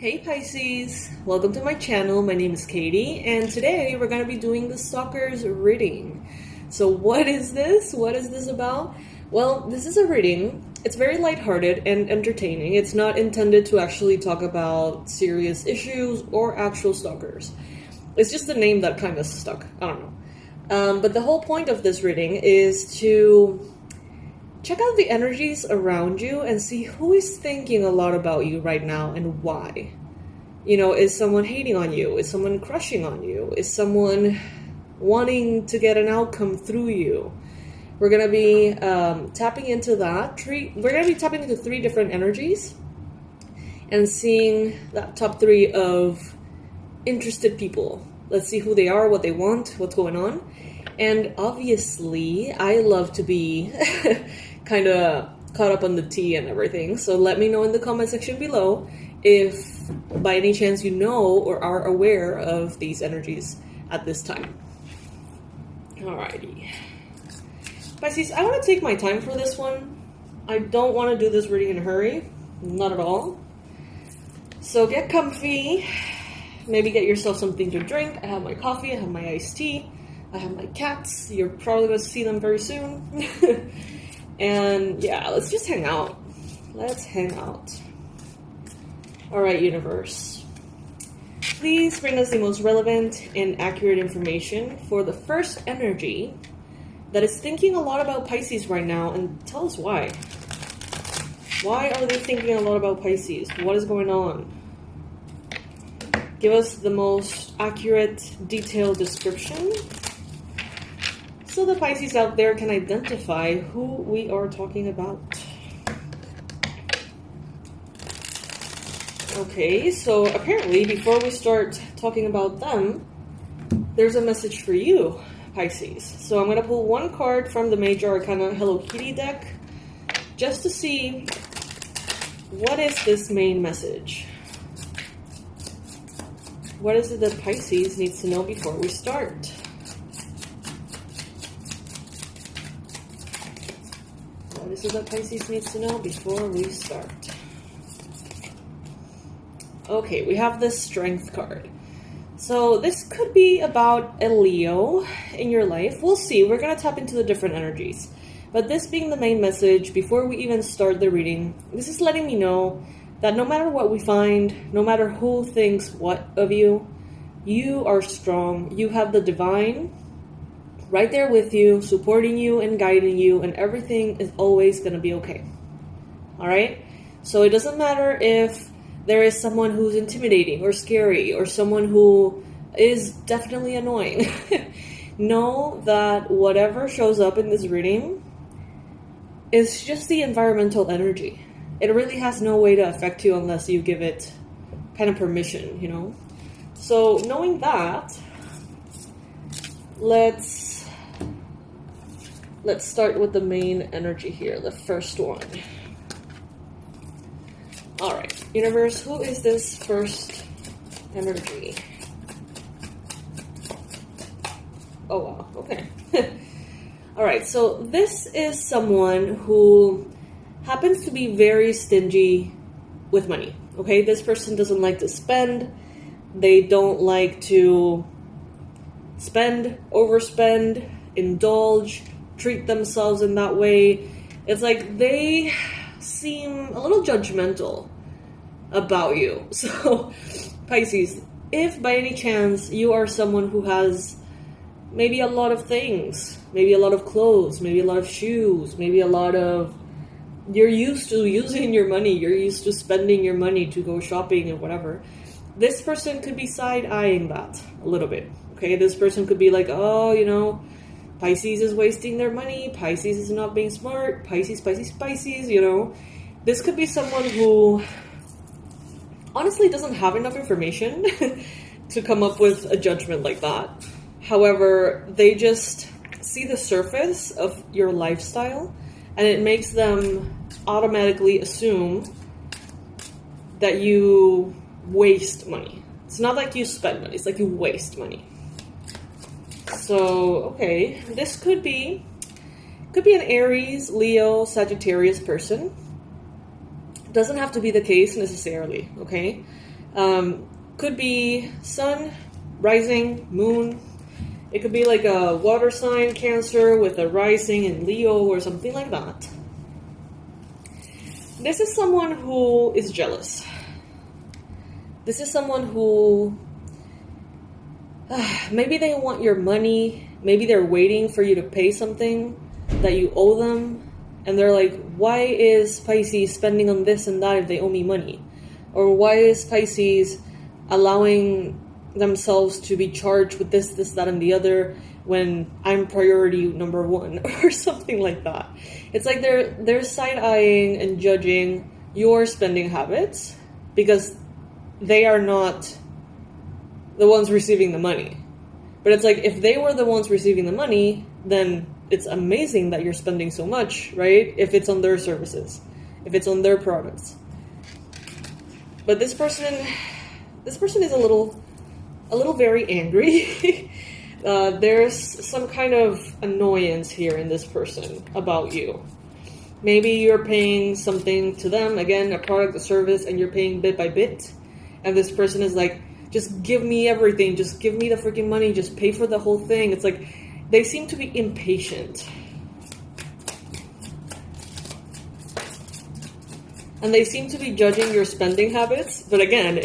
Hey Pisces, welcome to my channel. My name is Katie, and today we're going to be doing the stalkers reading. So what is this? What is this about? Well, this is a reading. It's very lighthearted and entertaining. It's not intended to actually talk about serious issues or actual stalkers. It's just the name that kind of stuck. I don't know. But the whole point of this reading is to check out the energies around you and see who is thinking a lot about you right now and why. You know, is someone hating on you? Is someone crushing on you? Is someone wanting to get an outcome through you? We're going to be tapping into that. We're going to be tapping into 3 different energies and seeing that top 3 of interested people. Let's see who they are, what they want, what's going on. And obviously, I love to be kind of caught up on the tea and everything. So let me know in the comment section below if by any chance you know or are aware of these energies at this time. Alrighty. Pisces, I want to take my time for this one. I don't want to do this reading in a hurry. Not at all. So get comfy. Maybe get yourself something to drink. I have my coffee. I have my iced tea. I have my cats. You're probably going to see them very soon. And yeah, let's just hang out. Let's hang out. All right, universe. Please bring us the most relevant and accurate information for the first energy that is thinking a lot about Pisces right now, and tell us why. Why are they thinking a lot about Pisces? What is going on? Give us the most accurate, detailed description so the Pisces out there can identify who we are talking about. Okay, so apparently before we start talking about them, there's a message for you, Pisces. So I'm going to pull one card from the Major Arcana Hello Kitty deck just to see what is this main message. What is it that Pisces needs to know before we start? What is it that Pisces needs to know before we start? Okay, we have the Strength card. So this could be about a Leo in your life. We'll see. We're going to tap into the different energies. But this being the main message, before we even start the reading, this is letting me know that no matter what we find, no matter who thinks what of you, you are strong. You have the divine right there with you, supporting you and guiding you, and everything is always going to be okay. All right? So it doesn't matter if there is someone who's intimidating or scary or someone who is definitely annoying. Know that whatever shows up in this reading is just the environmental energy. It really has no way to affect you unless you give it kind of permission, you know? So knowing that, let's start with the main energy here, the first one. All right, universe, who is this first energy? Oh, wow, okay. All right, so this is someone who happens to be very stingy with money, okay? This person doesn't like to spend. They don't like to spend, overspend, indulge, treat themselves in that way. It's like they seem a little judgmental about you. So, Pisces, if by any chance you are someone who has maybe a lot of things, maybe a lot of clothes, maybe a lot of shoes, maybe a lot of... You're used to using your money, you're used to spending your money to go shopping and whatever, this person could be side-eyeing that a little bit, okay? This person could be like, oh, you know, Pisces is wasting their money, Pisces is not being smart, Pisces, you know? This could be someone who honestly doesn't have enough information to come up with a judgment like that. However, they just see the surface of your lifestyle and it makes them automatically assume that you waste money. It's not like you spend money, it's like you waste money. So, okay, this could be an Aries, Leo, Sagittarius person. Doesn't have to be the case necessarily, okay? Could be sun, rising, moon. It could be like a water sign, Cancer, with a rising in Leo or something like that. This is someone who is jealous. This is someone who maybe they want your money. Maybe they're waiting for you to pay something that you owe them. And they're like, why is Pisces spending on this and that if they owe me money? Or why is Pisces allowing themselves to be charged with this, that, and the other when I'm priority number one or something like that? It's like they're side-eyeing and judging your spending habits because they are not the ones receiving the money. But it's like, if they were the ones receiving the money, then it's amazing that you're spending so much, right? If it's on their services, if it's on their products. But this person is a little very angry. There's some kind of annoyance here in this person about you. Maybe you're paying something to them, again, a product, a service, and you're paying bit by bit. And this person is like, just give me everything. Just give me the freaking money. Just pay for the whole thing. It's like, they seem to be impatient. And they seem to be judging your spending habits. But again,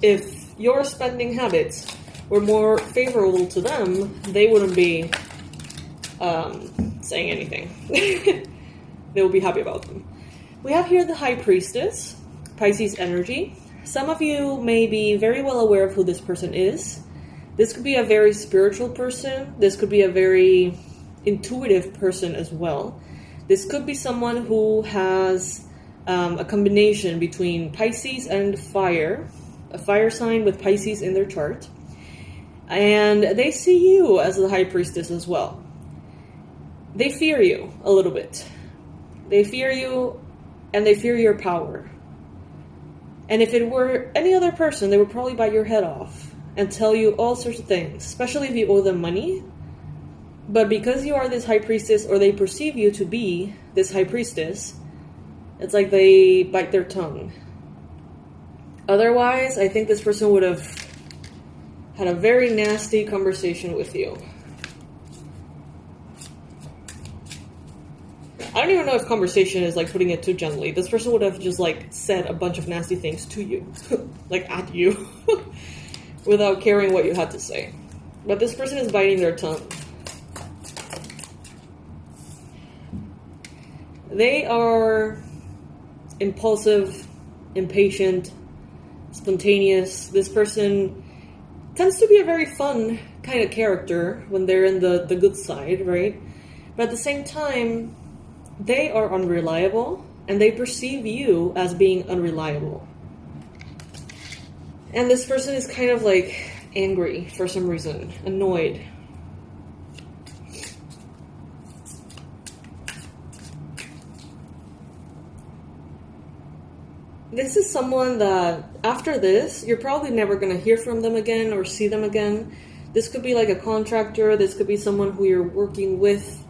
if your spending habits were more favorable to them, they wouldn't be saying anything. They will be happy about them. We have here the High Priestess, Pisces energy. Some of you may be very well aware of who this person is. This could be a very spiritual person. This could be a very intuitive person as well. This could be someone who has a combination between Pisces and fire, a fire sign with Pisces in their chart. And they see you as the High Priestess as well. They fear you a little bit. They fear you, and they fear your power. And if it were any other person, they would probably bite your head off and tell you all sorts of things, especially if you owe them money. But because you are this High Priestess, or they perceive you to be this High Priestess, it's like they bite their tongue. Otherwise, I think this person would have had a very nasty conversation with you. I don't even know if conversation is like putting it too gently. This person would have just like said a bunch of nasty things to you, like at you, without caring what you had to say. But this person is biting their tongue. They are impulsive, impatient, spontaneous. This person tends to be a very fun kind of character when they're in the good side, right? But at the same time, they are unreliable, and they perceive you as being unreliable. And this person is kind of like angry for some reason, annoyed. This is someone that, after this, you're probably never going to hear from them again or see them again. This could be like a contractor. This could be someone who you're working with.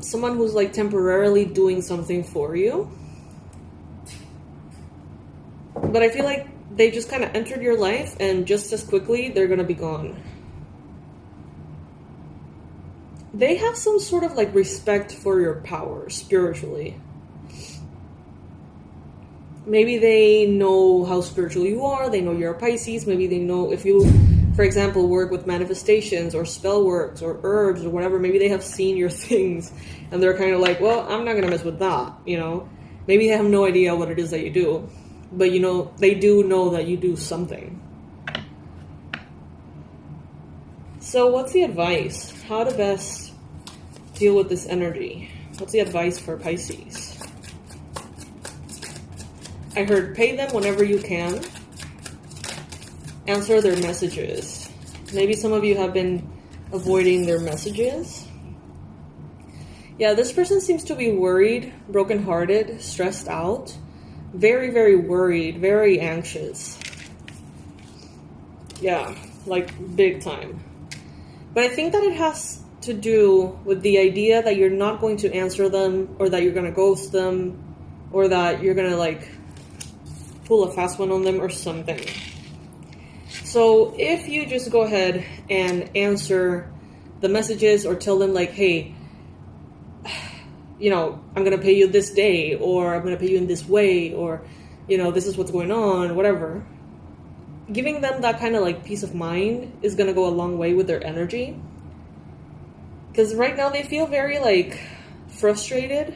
Someone who's like temporarily doing something for you. But I feel like they just kind of entered your life, and just as quickly, they're going to be gone. They have some sort of like respect for your power spiritually. Maybe they know how spiritual you are. They know you're a Pisces. Maybe they know if you, for example, work with manifestations or spell works or herbs or whatever. Maybe they have seen your things and they're kind of like, well, I'm not going to mess with that, you know. Maybe they have no idea what it is that you do. But, you know, they do know that you do something. So what's the advice? How to best deal with this energy? What's the advice for Pisces? I heard pay them whenever you can. Answer their messages. Maybe some of you have been avoiding their messages. Yeah, this person seems to be worried, brokenhearted, stressed out. Very, very worried, very anxious. Yeah, like big time. But I think that it has to do with the idea that you're not going to answer them, or that you're going to ghost them, or that you're going to like pull a fast one on them or something. So if you just go ahead and answer the messages or tell them like, hey, you know, I'm going to pay you this day, or I'm going to pay you in this way, or, you know, this is what's going on, whatever. Giving them that kind of like peace of mind is going to go a long way with their energy. Because right now they feel very like frustrated.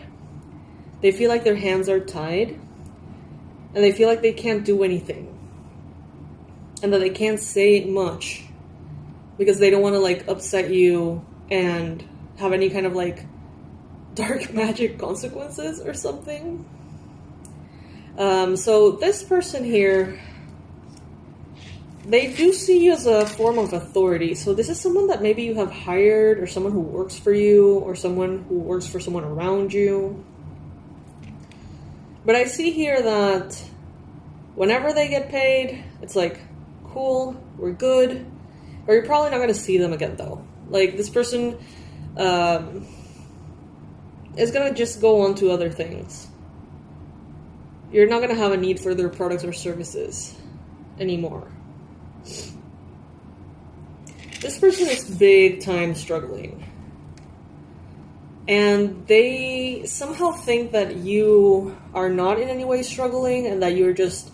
They feel like their hands are tied. And they feel like they can't do anything. And that they can't say much. Because they don't want to like upset you and have any kind of like dark magic consequences or something. So this person here, they do see you as a form of authority. So this is someone that maybe you have hired, or someone who works for you, or someone who works for someone around you. But I see here that whenever they get paid, it's like, cool, we're good. Or you're probably not going to see them again though. Like this person is going to just go on to other things. You're not going to have a need for their products or services anymore. This person is big time struggling. And they somehow think that you are not in any way struggling and that you're just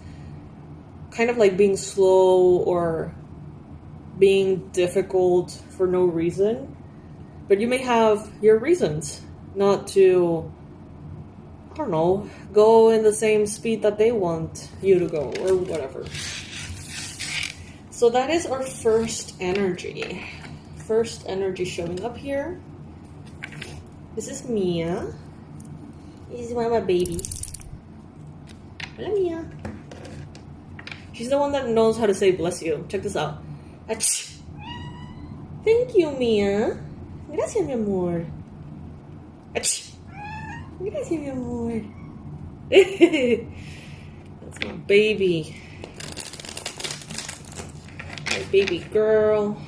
kind of like being slow or being difficult for no reason. But you may have your reasons not to, I don't know, go in the same speed that they want you to go or whatever. So that is our first energy. First energy showing up here. This is Mia. This is one of my babies. Hola, Mia. She's the one that knows how to say bless you. Check this out. Ach. Thank you, Mia. Gracias, mi amor. Ach. Gracias, mi amor. That's my baby. My baby girl.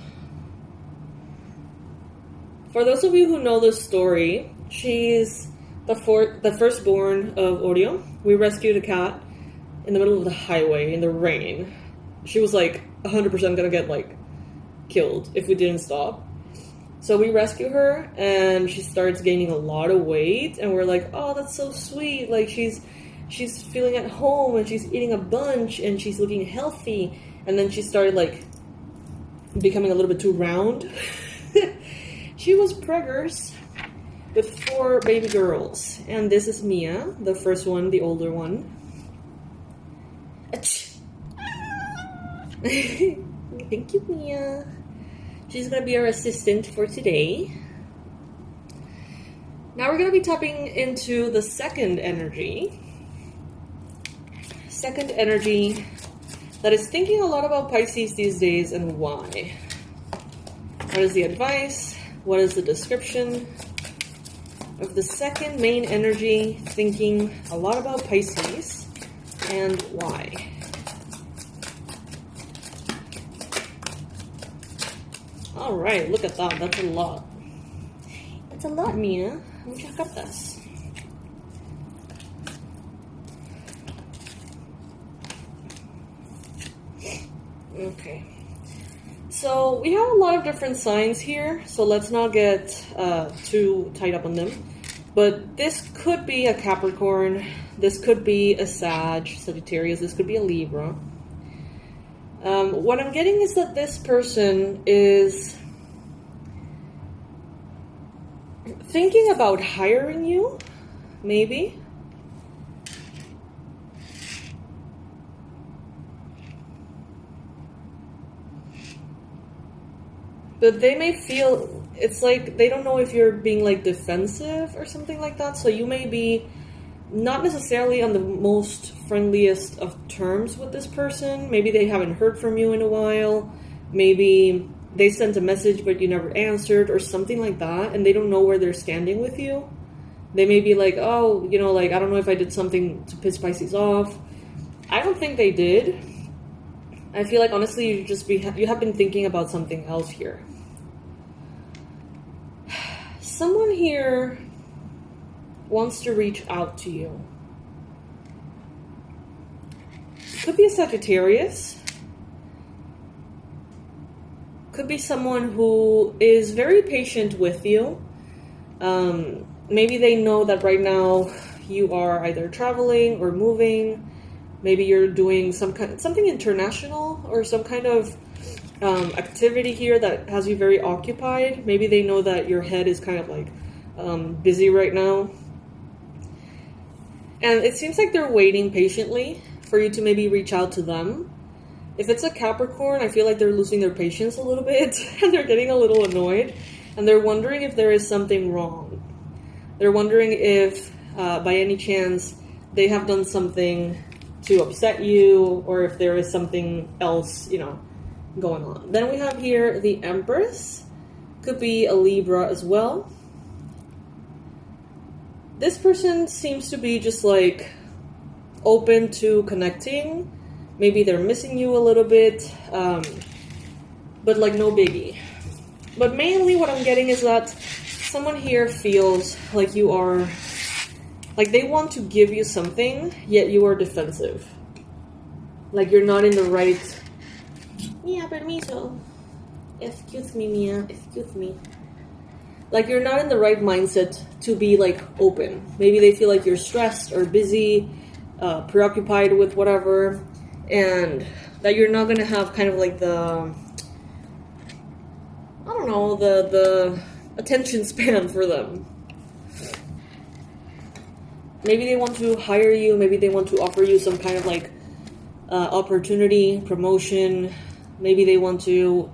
For those of you who know this story, she's the firstborn of Oreo. We rescued a cat in the middle of the highway in the rain. She was like 100% gonna get like killed if we didn't stop. So we rescue her and she starts gaining a lot of weight, and we're like, oh, that's so sweet. Like she's feeling at home and she's eating a bunch and she's looking healthy. And then she started like becoming a little bit too round. She was preggers with 4 baby girls. And this is Mia, the first one, the older one. Thank you, Mia. She's going to be our assistant for today. Now we're going to be tapping into the second energy. Second energy that is thinking a lot about Pisces these days and why. What is the advice? What is the description of the second main energy thinking a lot about Pisces and why? All right, look at that. That's a lot. That's a lot, Mia. Muchas cartas. Okay. So we have a lot of different signs here, so let's not get too tied up on them. But this could be a Capricorn, this could be a Sagittarius, this could be a Libra. What I'm getting is that this person is thinking about hiring you, maybe. But they may feel, it's like, they don't know if you're being like defensive or something like that. So you may be not necessarily on the most friendliest of terms with this person. Maybe they haven't heard from you in a while. Maybe they sent a message but you never answered or something like that. And they don't know where they're standing with you. They may be like, oh, you know, like, I don't know if I did something to piss Pisces off. I don't think they did. I feel like, honestly, you have been thinking about something else here. Someone here wants to reach out to you. Could be a Sagittarius. Could be someone who is very patient with you. Maybe they know that right now you are either traveling or moving. Maybe you're doing something international or some kind of activity here that has you very occupied. Maybe they know that your head is kind of like busy right now. And it seems like they're waiting patiently for you to maybe reach out to them. If it's a Capricorn, I feel like they're losing their patience a little bit and they're getting a little annoyed and they're wondering if there is something wrong. They're wondering if by any chance they have done something to upset you or if there is something else, going on. Then we have here the Empress. Could be a Libra as well. This person seems to be just like open to connecting. Maybe they're missing you a little bit, but like no biggie. But mainly what I'm getting is that someone here feels like you are, like they want to give you something, yet you are defensive. Like you're not in the right... Mia, permiso. Excuse me, Mia. Excuse me. Like you're not in the right mindset to be like open. Maybe they feel like you're stressed or busy, preoccupied with whatever, and that you're not gonna have kind of like the attention span for them. Maybe they want to hire you. Maybe they want to offer you some kind of like opportunity, promotion. Maybe they want to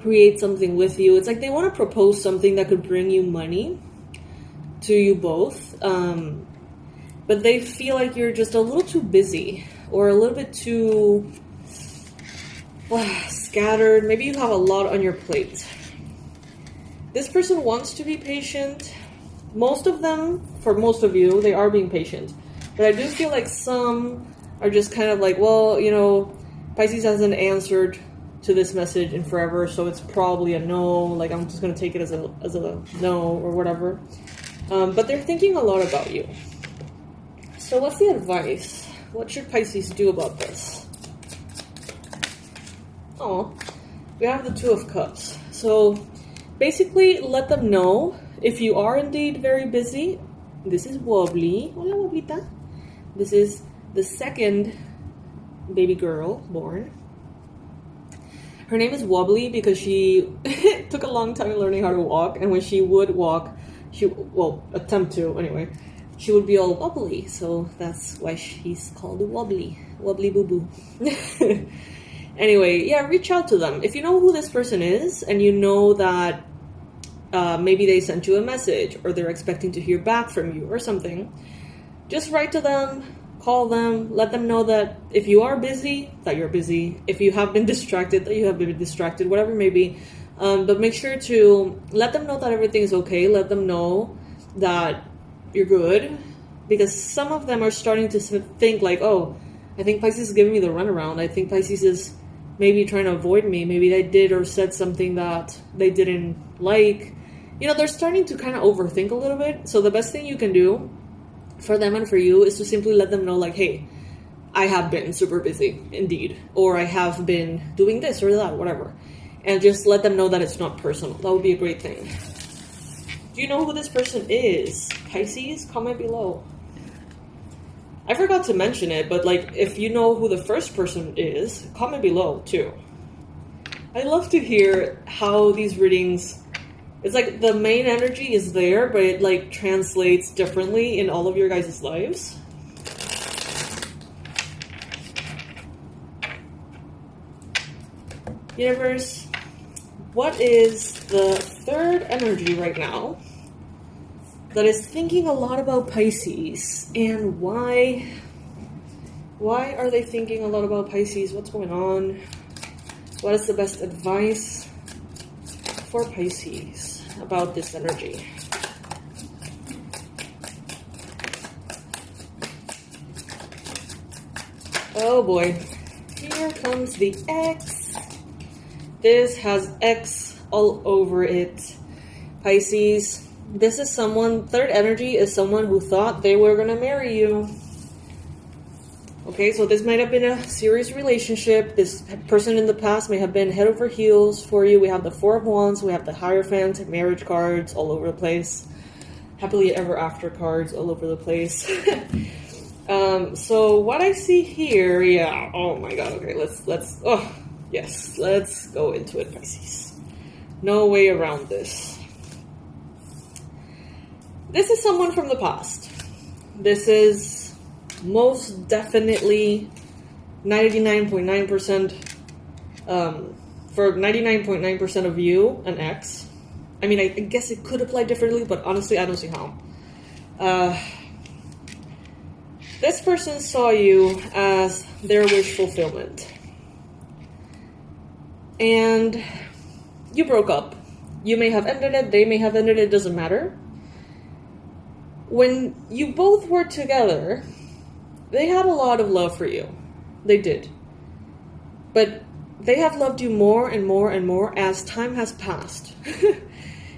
create something with you. It's like they want to propose something that could bring you money to you both. But they feel like you're just a little too busy or a little bit too scattered. Maybe you have a lot on your plate. This person wants to be patient. Most of them, for most of you, they are being patient. But I do feel like some are just kind of like, well, Pisces hasn't answered to this message in forever, so it's probably a no. Like, I'm just going to take it as a no or whatever. But they're thinking a lot about you. So what's the advice? What should Pisces do about this? Oh, we have the Two of Cups. So basically, let them know if you are indeed very busy. This is Wobbly. Hola, Wobblita. This is the second baby girl born. Her name is Wobbly because she took a long time learning how to walk, and when she would walk, attempt to anyway, she would be all wobbly, so that's why she's called Wobbly. Wobbly boo boo. Anyway, yeah, reach out to them. If you know who this person is, and you know that maybe they sent you a message, or they're expecting to hear back from you or something, just write to them, call them, let them know that if you are busy, that you're busy. If you have been distracted, that you have been distracted, whatever it may be. But make sure to let them know that everything is okay. Let them know that you're good. Because some of them are starting to think like, oh, I think Pisces is giving me the runaround. I think Pisces is maybe trying to avoid me. Maybe they did or said something that they didn't like. They're starting to kind of overthink a little bit. So the best thing you can do for them and for you is to simply let them know like, hey, I have been super busy, indeed. Or I have been doing this or that, whatever. And just let them know that it's not personal. That would be a great thing. Do you know who this person is? Pisces? Comment below. I forgot to mention it, but like, if you know who the first person is, comment below too. I love to hear how these readings, it's like the main energy is there, but it like translates differently in all of your guys' lives. Universe, what is the third energy right now that is thinking a lot about Pisces, and why are they thinking a lot about Pisces? What's going on? What is the best advice for Pisces about this energy? Oh boy, here comes the X. This has X all over it. Pisces, this is someone, third energy is someone who thought they were going to marry you. Okay, so this might have been a serious relationship. This person in the past may have been head over heels for you. We have the Four of Wands, we have the Hierophant, marriage cards all over the place. Happily ever after cards all over the place. So what I see here, yeah, oh my god, okay, let's go into it, Pisces. No way around this. This is someone from the past. This is most definitely 99.9% for 99.9% of you, an ex. I mean, I guess it could apply differently, but honestly, I don't see how. This person saw you as their wish fulfillment. And you broke up. You may have ended it, they may have ended it, doesn't matter. When you both were together, they had a lot of love for you. They did. But they have loved you more and more and more as time has passed.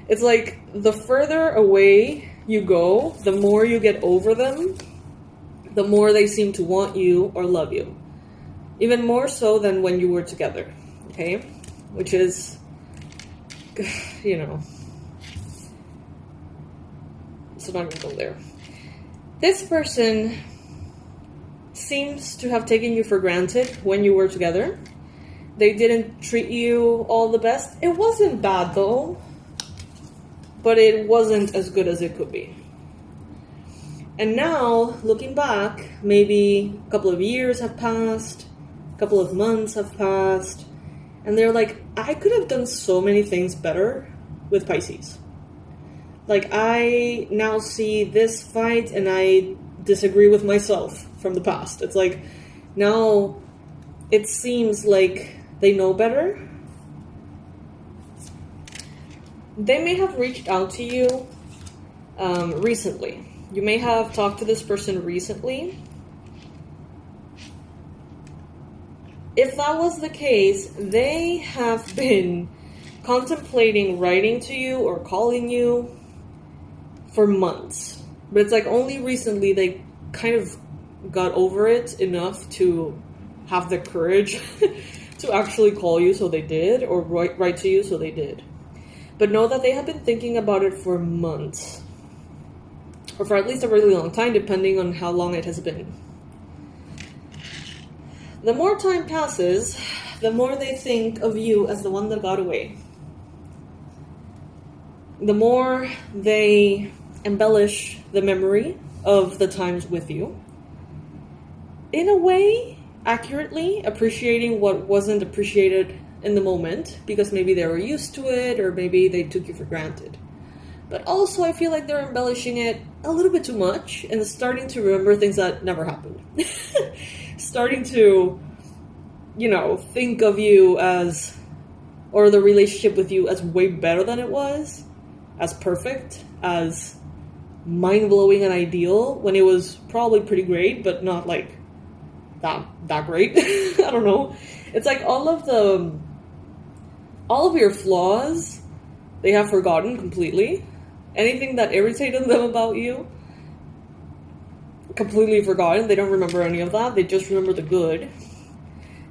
It's like the further away you go, the more you get over them, the more they seem to want you or love you. Even more so than when you were together. Okay? Which is, you know. So not gonna go there. This person seems to have taken you for granted when you were together. They didn't treat you all the best. It wasn't bad though, but it wasn't as good as it could be. And now, looking back, maybe a couple of years have passed, a couple of months have passed, and they're like, I could have done so many things better with Pisces. Like, I now see this fight and I disagree with myself from the past. It's like, now it seems like they know better. They may have reached out to you recently. You may have talked to this person recently. If that was the case, they have been contemplating writing to you or calling you for months. But it's like only recently they kind of got over it enough to have the courage to actually call you, so they did, or write to you, so they did. But know that they have been thinking about it for months. Or for at least a really long time, depending on how long it has been. The more time passes, the more they think of you as the one that got away. The more they embellish the memory of the times with you. In a way, accurately appreciating what wasn't appreciated in the moment, because maybe they were used to it, or maybe they took you for granted. But also, I feel like they're embellishing it a little bit too much and starting to remember things that never happened. Starting to, think of you as, or the relationship with you as way better than it was, as perfect, as mind-blowing and ideal, when it was probably pretty great, but not like that great. I don't know. It's like all of your flaws, they have forgotten completely. Anything that irritated them about you, completely forgotten. They don't remember any of that. They just remember the good.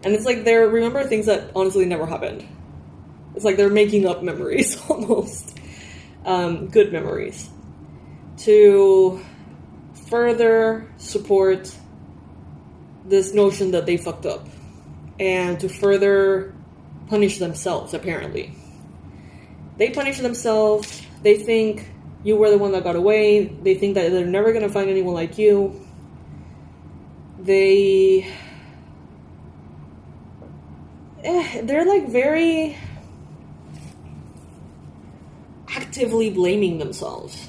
And it's like they remember things that honestly never happened. It's like they're making up memories almost. Good memories. To further support this notion that they fucked up. And to further punish themselves, apparently. They punish themselves. They think you were the one that got away. They think that they're never going to find anyone like you. They're like very actively blaming themselves.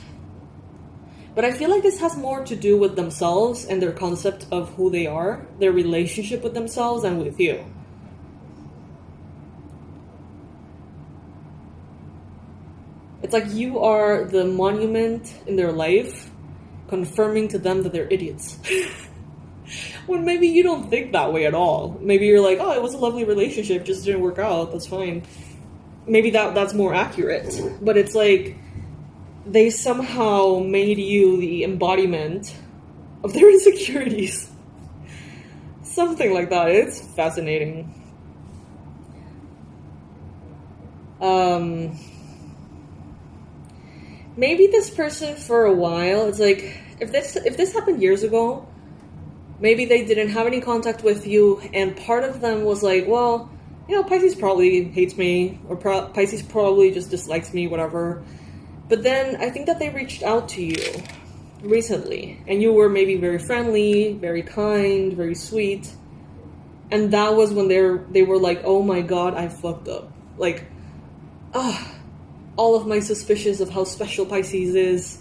But I feel like this has more to do with themselves and their concept of who they are, their relationship with themselves and with you. It's like you are the monument in their life, confirming to them that they're idiots. When maybe you don't think that way at all. Maybe you're like, oh, it was a lovely relationship, just didn't work out, that's fine. Maybe that's more accurate. But it's like, they somehow made you the embodiment of their insecurities. Something like that. It's fascinating. Maybe this person for a while, it's like, if this happened years ago, maybe they didn't have any contact with you, and part of them was like, well, you know, Pisces probably hates me, or Pisces probably just dislikes me, whatever. But then I think that they reached out to you recently, and you were maybe very friendly, very kind, very sweet, and that was when they were like, oh my god, I fucked up. Like, all of my suspicions of how special Pisces is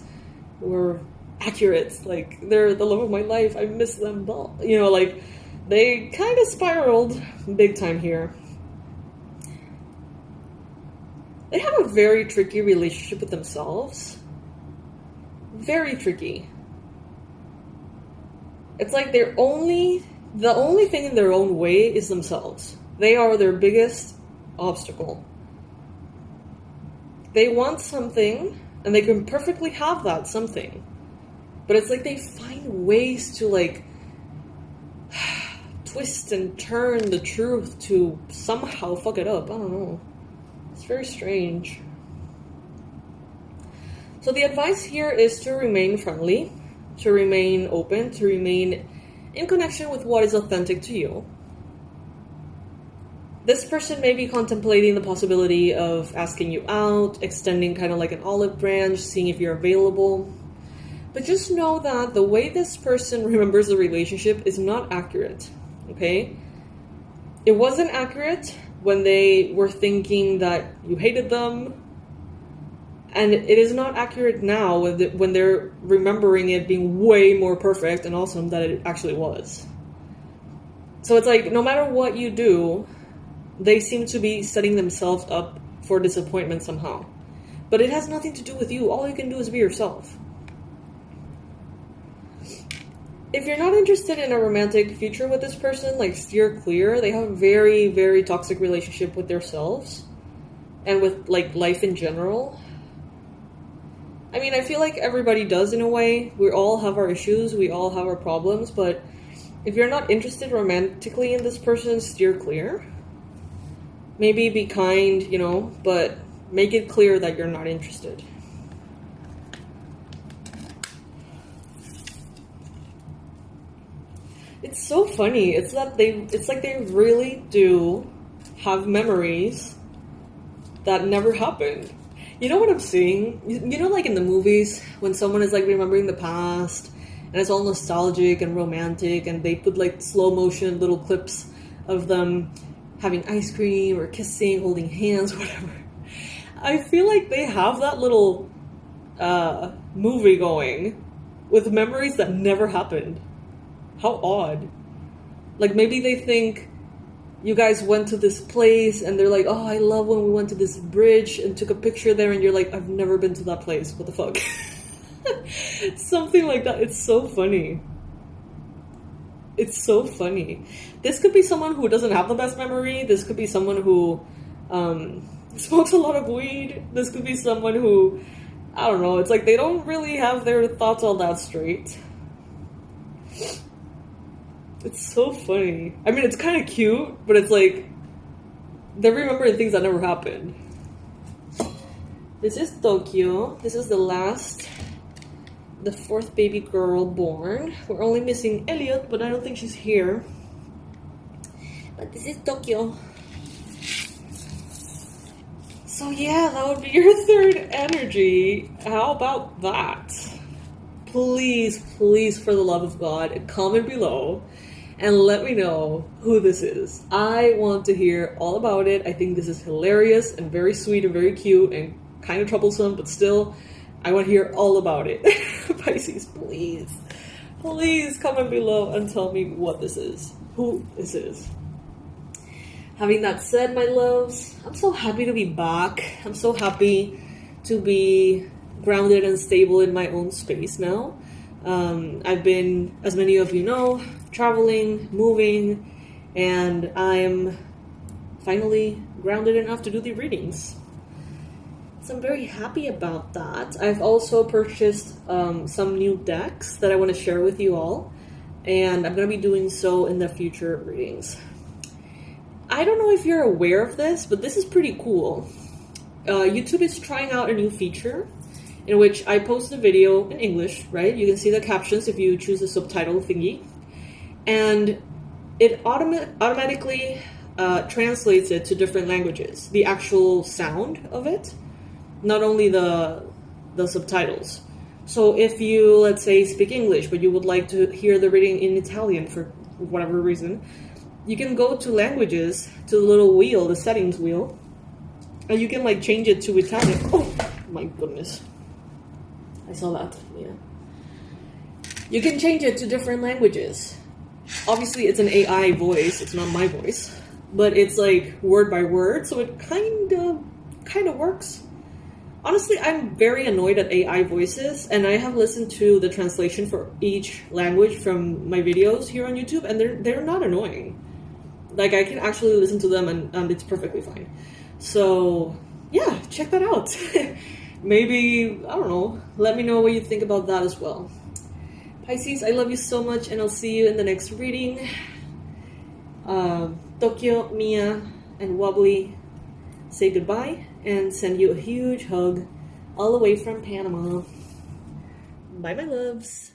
were accurate. Like, they're the love of my life, I miss them, you know, like, they kind of spiraled big time here. They have a very tricky relationship with themselves. Very tricky. It's like the only thing in their own way is themselves. They are their biggest obstacle. They want something, and they can perfectly have that something. But it's like they find ways to, like, twist and turn the truth to somehow fuck it up. I don't know. It's very strange. So the advice here is to remain friendly, to remain open, to remain in connection with what is authentic to you. This person may be contemplating the possibility of asking you out, extending kind of like an olive branch, seeing if you're available. But just know that the way this person remembers the relationship is not accurate, okay? It wasn't accurate when they were thinking that you hated them, and it is not accurate now when they're remembering it being way more perfect and awesome than it actually was. So it's like, no matter what you do, they seem to be setting themselves up for disappointment somehow. But it has nothing to do with you. All you can do is be yourself. If you're not interested in a romantic future with this person, like, steer clear. They have a very, very toxic relationship with themselves and with, like, life in general. I mean, I feel like everybody does in a way. We all have our issues. We all have our problems. But if you're not interested romantically in this person, steer clear. Maybe be kind, you know, but make it clear that you're not interested. It's so funny. It's like they really do have memories that never happened. You know what I'm seeing? You know, like in the movies, when someone is like remembering the past, and it's all nostalgic and romantic, and they put like slow motion little clips of them having ice cream or kissing, holding hands, whatever. I feel like they have that little movie going with memories that never happened. How odd. Like, maybe they think you guys went to this place and they're like, oh, I love when we went to this bridge and took a picture there, and you're like, I've never been to that place. What the fuck? Something like that. It's so funny. It's so funny. This could be someone who doesn't have the best memory. This could be someone who smokes a lot of weed. This could be someone who, I don't know, it's like they don't really have their thoughts all that straight. It's so funny. I mean, it's kind of cute, but it's like they're remembering things that never happened. This is Tokyo. This is the fourth baby girl born. We're only missing Elliot, but I don't think she's here. But this is Tokyo. So yeah, that would be your third energy. How about that? Please, please, for the love of God, comment below and let me know who this is. I want to hear all about it. I think this is hilarious and very sweet and very cute and kind of troublesome, but still, I want to hear all about it. Pisces, please. Please comment below and tell me what this is. Who this is. Having that said, my loves, I'm so happy to be back. I'm so happy to be grounded and stable in my own space now. I've been, as many of you know, traveling, moving, and I'm finally grounded enough to do the readings. So I'm very happy about that. I've also purchased some new decks that I want to share with you all. and I'm going to be doing so in the future readings. I don't know if you're aware of this, but this is pretty cool. YouTube is trying out a new feature in which I post the video in English, right? You can see the captions if you choose the subtitle thingy. And it automatically translates it to different languages. The actual sound of it, not only the subtitles. So if you, let's say, speak English, but you would like to hear the reading in Italian for whatever reason, you can go to languages, to the little wheel, the settings wheel, and you can like change it to Italian. Oh my goodness. I saw that, yeah. You can change it to different languages. Obviously it's an AI voice, it's not my voice, but it's like word by word, so it kind of works. Honestly, I'm very annoyed at AI voices, and I have listened to the translation for each language from my videos here on YouTube, and they're not annoying. Like, I can actually listen to them, and it's perfectly fine. So, yeah, check that out. Maybe, I don't know, let me know what you think about that as well. Pisces, I love you so much, and I'll see you in the next reading. Tokyo, Mia, and Wobbly say goodbye and send you a huge hug all the way from Panama. Bye, my loves.